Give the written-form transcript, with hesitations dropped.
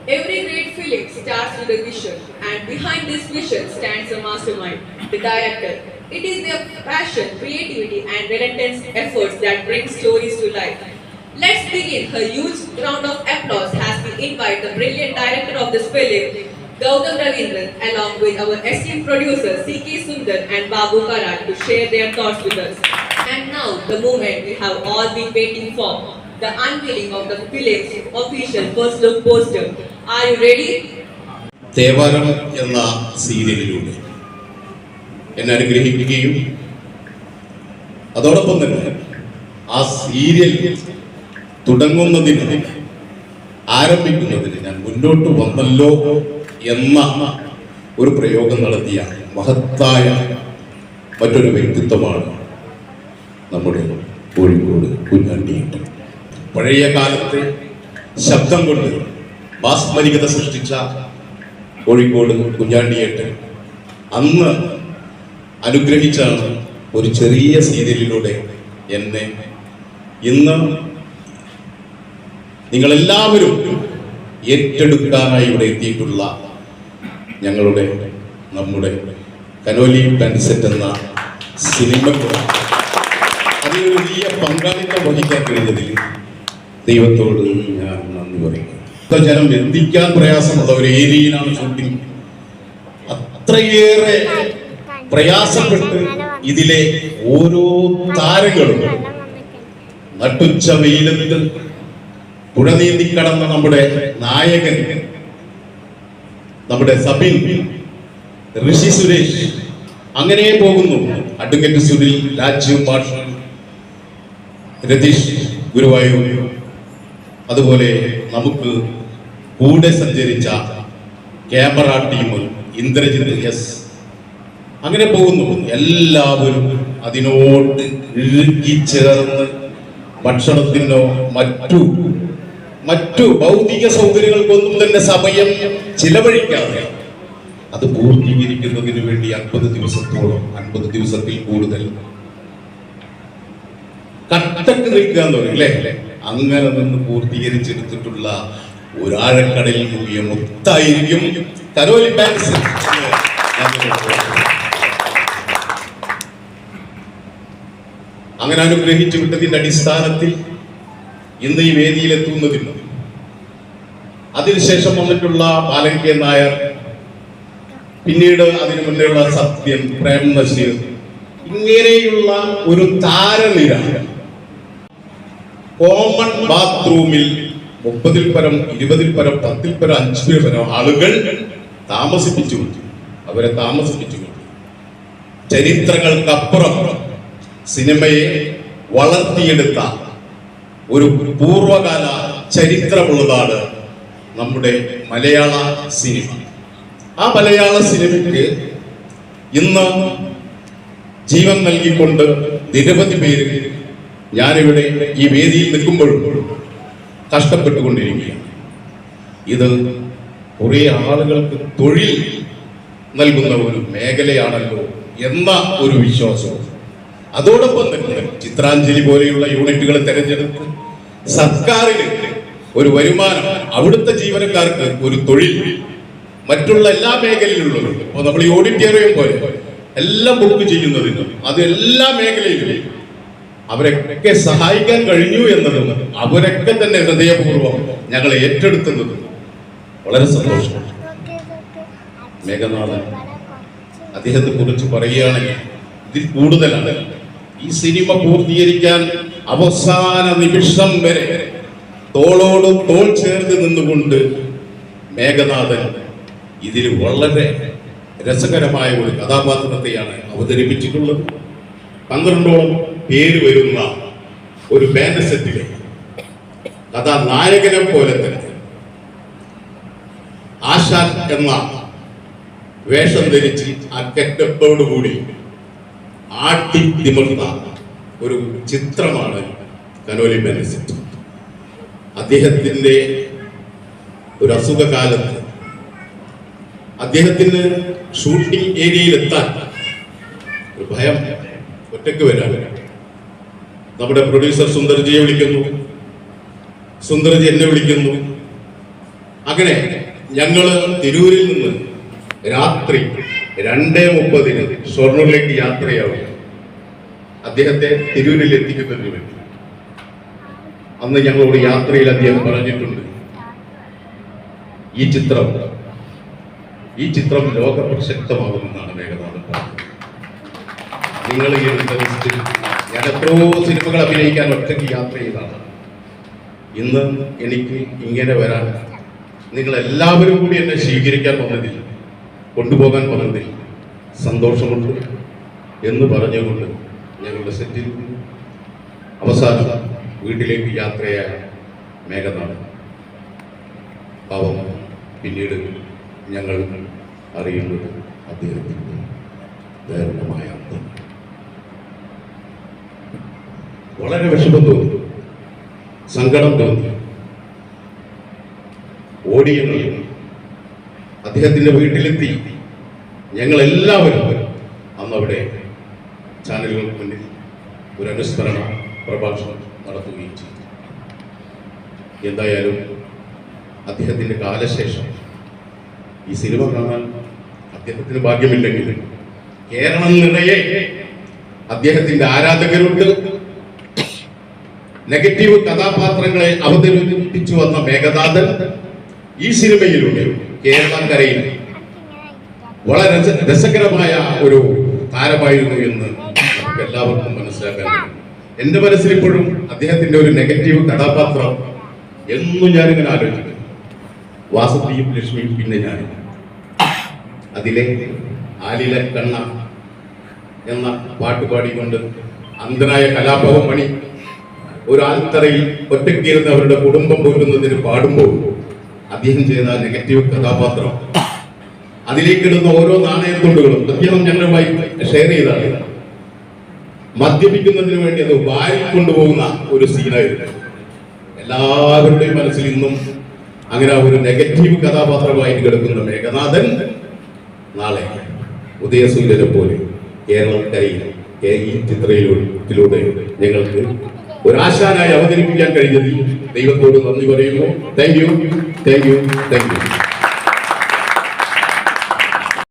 Every great film starts with a vision, and behind this vision stands a mastermind, the director. It is their passion, creativity, and relentless efforts that bring stories to life. Let's begin. A huge round of applause has been invited the brilliant director of this film, Gautam Ravindran, along with our esteemed producers C.K. Sundar and Babu Karat to share their thoughts with us. And now, the moment we have all been waiting for, the unveiling of the film's official first look poster. Are you ready? Thevaram എന്ന സീരിയലിലൂടെ എന്നെ അനുഗ്രഹിക്കുകയും അതോടൊപ്പം തന്നെ ആ serial തുടങ്ങുന്നതിന് ആരംഭിക്കുന്നതിന് ഞാൻ മുന്നോട്ട് വന്നല്ലോ എന്ന ഒരു പ്രയോഗം നടത്തിയ മഹത്തായ മറ്റൊരു വ്യക്തിത്വമാണ് നമ്മുടെ കോഴിക്കോട് കുഞ്ഞാണ്ടിയേട്ടൻ. പഴയ കാലത്തെ ശബ്ദം കൊണ്ട് മാസ്മരികത സൃഷ്ടിച്ച കോഴിക്കോട് കുഞ്ഞാണ്ടിയേട്ടൻ അന്ന് അനുഗ്രഹിച്ചാണ് ഒരു ചെറിയ സീരിയലിലൂടെ എന്നെ ഇന്ന് നിങ്ങളെല്ലാവരും ഏറ്റെടുക്കാനായി ഇവിടെ എത്തിയിട്ടുള്ള നമ്മുടെ കനോലി പെൻസെറ്റ് എന്ന സിനിമയ്ക്ക് അതിനൊരു വലിയ പങ്കാളിത്തം വഹിക്കാൻ കഴിഞ്ഞതിൽ ദൈവത്തോട് ഞാൻ നന്ദി പറയുന്നു. ജനം എത്തിക്കാൻ പ്രയാസമുള്ള ഒരു ഏരിയയിലാണ് ഷൂട്ടിംഗ്. അത്രയേറെ പ്രയാസപ്പെട്ട് ഇതിലെ ഓരോ താരങ്ങളും നട്ടുച്ച വെയിലത്ത് പുഴ നീന്തിക്കടന്ന നമ്മുടെ നായകൻ, നമ്മുടെ സബിൻ, ഋഷി സുരേഷ്, അങ്ങനെ പോകുന്നു. അഡ്വക്കേറ്റ് സുനിൽ, രാജീവ് മാഷ്, രതീഷ് ഗുരുവായൂർ, അതുപോലെ നമുക്ക് കൂടെ സഞ്ചരിച്ച ക്യാമറ ടീം ഇന്ദ്രജിത്ത് എസ്, അങ്ങനെ പോകുന്നു. എല്ലാവരും അതിനോട് ഇഴുകിച്ചേർന്ന് ഭക്ഷണത്തിനോ മറ്റു ഭൗതിക സൗകര്യങ്ങൾക്കൊന്നും തന്നെ സമയം ചിലവഴിക്കാതെ അത് പൂർത്തീകരിക്കുന്നതിന് വേണ്ടി 50 ദിവസത്തിൽ കൂടുതൽ കട്ടക്ക് നിൽക്കുക എന്ന് പറയും അല്ലേ, അങ്ങനെ നിന്ന് പൂർത്തീകരിച്ചെടുത്തിട്ടുള്ള ഒരാഴക്കടലിൽ മുങ്ങിയ മുത്തായിരിക്കും കനോലി ബാങ്ക്സ്. അങ്ങനെ അനുഗ്രഹിച്ചു വിട്ടതിന്റെ അടിസ്ഥാനത്തിൽ ഇന്ന് ഈ വേദിയിൽ എത്തുന്നതിന് അതിനുശേഷം വന്നിട്ടുള്ള ബാലൻ കെ നായർ, പിന്നീട് അതിനു മുന്നേയുള്ള സത്യൻ, പ്രേം നസീർ, ഇങ്ങനെയുള്ള ഒരു താരനിര കോമൺ ബാത്റൂമിൽ 30-ൽ പരം 20-ൽ പരം 10-ൽ പരം 5-ൽ പരം ആളുകൾ താമസിപ്പിച്ചു. അവരെ താമസിപ്പിച്ചു. ചരിത്രങ്ങൾക്കപ്പുറം സിനിമയെ വളർത്തിയെടുത്ത ഒരു പൂർവകാല ചരിത്രമുള്ളതാണ് നമ്മുടെ മലയാള സിനിമ. ആ മലയാള സിനിമയ്ക്ക് ഇന്ന് ജീവൻ നൽകിക്കൊണ്ട് നിരവധി പേര് ഞാനിവിടെ ഈ വേദിയിൽ നിൽക്കുമ്പോഴും കഷ്ടപ്പെട്ടുകൊണ്ടിരിക്കുകയാണ്. ഇത് കുറെ ആളുകൾക്ക് തൊഴിൽ നൽകുന്ന ഒരു മേഖലയാണല്ലോ എന്ന ഒരു വിശ്വാസവും, അതോടൊപ്പം തന്നെ ചിത്രാഞ്ജലി പോലെയുള്ള യൂണിറ്റുകൾ തിരഞ്ഞെടുത്ത് സർക്കാരിന് ഒരു വരുമാനം, അവിടുത്തെ ജീവനക്കാർക്ക് ഒരു തൊഴിൽ, മറ്റുള്ള എല്ലാ മേഖലയിലുള്ളവരും ഇപ്പോൾ നമ്മൾ ഈ ഓഡിറ്റോറിയം പോലെ എല്ലാം ബുക്ക് ചെയ്യുന്നതിന് അത് എല്ലാ മേഖലയിലും അവരൊക്കെ സഹായിക്കാൻ കഴിഞ്ഞു എന്നതും അവരൊക്കെ തന്നെ ഹൃദയപൂർവ്വം ഞങ്ങളെ ഏറ്റെടുക്കുന്നത് വളരെ സന്തോഷമാണ്. മേഘനാഥൻ അദ്ദേഹത്തെ കുറിച്ച് പറയുകയാണെങ്കിൽ ഇതിൽ കൂടുതലാണ്. ഈ സിനിമ പൂർത്തീകരിക്കാൻ അവസാന നിമിഷം വരെ തോളോട് തോൾ ചേർന്ന് നിന്നുകൊണ്ട് മേഘനാഥൻ ഇതിൽ വളരെ രസകരമായ ഒരു കഥാപാത്രത്തെയാണ് അവതരിപ്പിച്ചിട്ടുള്ളത്. 12ഓളം പേര് വരുന്ന ഒരു ബാൻഡ് സെറ്റിലെ കഥാനായകനെ പോലെ തന്നെ ആശാൻ എന്ന വേഷം ധരിച്ച് ആ കെറ്റപ്പോടുകൂടി ആട്ടി തിമിർന്ന ഒരു ചിത്രമാണ് കനോലി ബാൻഡ് സെറ്റ്. അദ്ദേഹത്തിന്റെ ഒരു അസുഖകാലത്ത് അദ്ദേഹത്തിന് ഷൂട്ടിംഗ് ഏരിയയിൽ എത്താൻ ഒരു ഭയം, ഒറ്റയ്ക്ക് വരാൻ. നമ്മുടെ പ്രൊഡ്യൂസർ സുന്ദർജിയെ വിളിക്കുന്നു, സുന്ദർജി എന്നെ വിളിക്കുന്നു. അങ്ങനെ ഞങ്ങൾ തിരൂരിൽ നിന്ന് രാത്രി 2:30 ഷൊർണൂരിലേക്ക് യാത്രയാവും അദ്ദേഹത്തെ തിരൂരിൽ എത്തിക്കുന്നതിന് വേണ്ടി. അന്ന് ഞങ്ങളോട് യാത്രയിൽ അദ്ദേഹം പറഞ്ഞിട്ടുണ്ട്, ഈ ചിത്രം ലോക പ്രസക്തമാകുമെന്നാണ് മേഘനാഥൻ പറഞ്ഞത്. നിങ്ങൾ ഈ എടുത്ത ലിസ്റ്റിൽ ഞാൻ എത്രയോ സിനിമകൾ അഭിനയിക്കാൻ ഒറ്റയ്ക്ക് യാത്ര ചെയ്തതാണ്. ഇന്ന് എനിക്ക് ഇങ്ങനെ വരാൻ നിങ്ങൾ എല്ലാവരും കൂടി എന്നെ സ്വീകരിക്കാൻ വന്നതിൽ, കൊണ്ടുപോകാൻ വന്നതിൽ സന്തോഷമുണ്ട് എന്ന് പറഞ്ഞുകൊണ്ട് ഞങ്ങളുടെ സെറ്റിൽ അവസാനം വീട്ടിലേക്ക് യാത്രയായ മേഘനാഥൻ പാവം പിന്നീട് ഞങ്ങൾ അറിയുന്നത് അദ്ദേഹത്തിൻ്റെ ദാരുണമായ അന്തം. വളരെ വിഷമം തോന്നി, സങ്കടം തോന്നി. ഓടിയെന്ന് അദ്ദേഹത്തിന്റെ വീട്ടിലെത്തി ഞങ്ങൾ എല്ലാവരും അന്നവിടെ ചാനലുകൾക്ക് മുന്നിൽ ഒരു അനുസ്മരണ പ്രഭാഷണം നടത്തുകയും ചെയ്തു. എന്തായാലും അദ്ദേഹത്തിന്റെ കാലശേഷം ഈ സിനിമ കാണാൻ അദ്ദേഹത്തിന് ഭാഗ്യമില്ലെങ്കിൽ കേരളം നിറയെ അദ്ദേഹത്തിന്റെ ആരാധകരുണ്ട്. നെഗറ്റീവ് കഥാപാത്രങ്ങളെ അവതരിപ്പിച്ചു വന്ന മേഘനാഥൻ ഈ സിനിമയിലൂടെ കേരളക്കരയിൽ വളരെ രസകരമായ ഒരു താരമായിരുന്നു എന്ന് നമുക്ക് എല്ലാവർക്കും മനസ്സിലാക്കാൻ കഴിയും. എന്റെ മനസ്സിൽ ഇപ്പോഴും അദ്ദേഹത്തിന്റെ ഒരു നെഗറ്റീവ് കഥാപാത്രം എന്നും ഞാനിങ്ങനെ ആലോചിക്കും. വാസത്തിയും ലക്ഷ്മിയും പിന്നെ ഞാൻ അതിലെ ആലില കണ്ണ എന്ന പാട്ട് പാടിക്കൊണ്ട് അന്ധനായ കലാഭവൻ മണി ഒരു ആൽത്തറയിൽ ഒറ്റയ്ക്കിരുന്ന് അവരുടെ കുടുംബം പോറ്റുന്നതിന് പാടുമ്പോൾ അദ്ദേഹം ചെയ്ത നെഗറ്റീവ് കഥാപാത്രം, അതിലേക്കിടുന്ന ഓരോ നാണയത്തുണ്ടുകളും അദ്ദേഹം ഞങ്ങളുമായി ഷെയർ ചെയ്താണ്. മദ്യപിക്കുന്നതിന് വേണ്ടി അത് വാരി കൊണ്ടുപോകുന്ന ഒരു സീനായിരുന്നു. എല്ലാവരുടെയും മനസ്സിൽ ഇന്നും അങ്ങനെ ഒരു നെഗറ്റീവ് കഥാപാത്രമായിട്ട് കിടക്കുന്ന മേഘനാഥൻ നാളെ ഉദയസൂര്യനെ പോലെ കേരളക്കരയിൽ ഈ ചിത്രത്തിലൂടെ ഞങ്ങൾക്ക് ഒരാശാനായി അവതരിപ്പിക്കാൻ കഴിഞ്ഞതിൽ ദൈവത്തോട് നന്ദി പറയുന്നു. Thank you.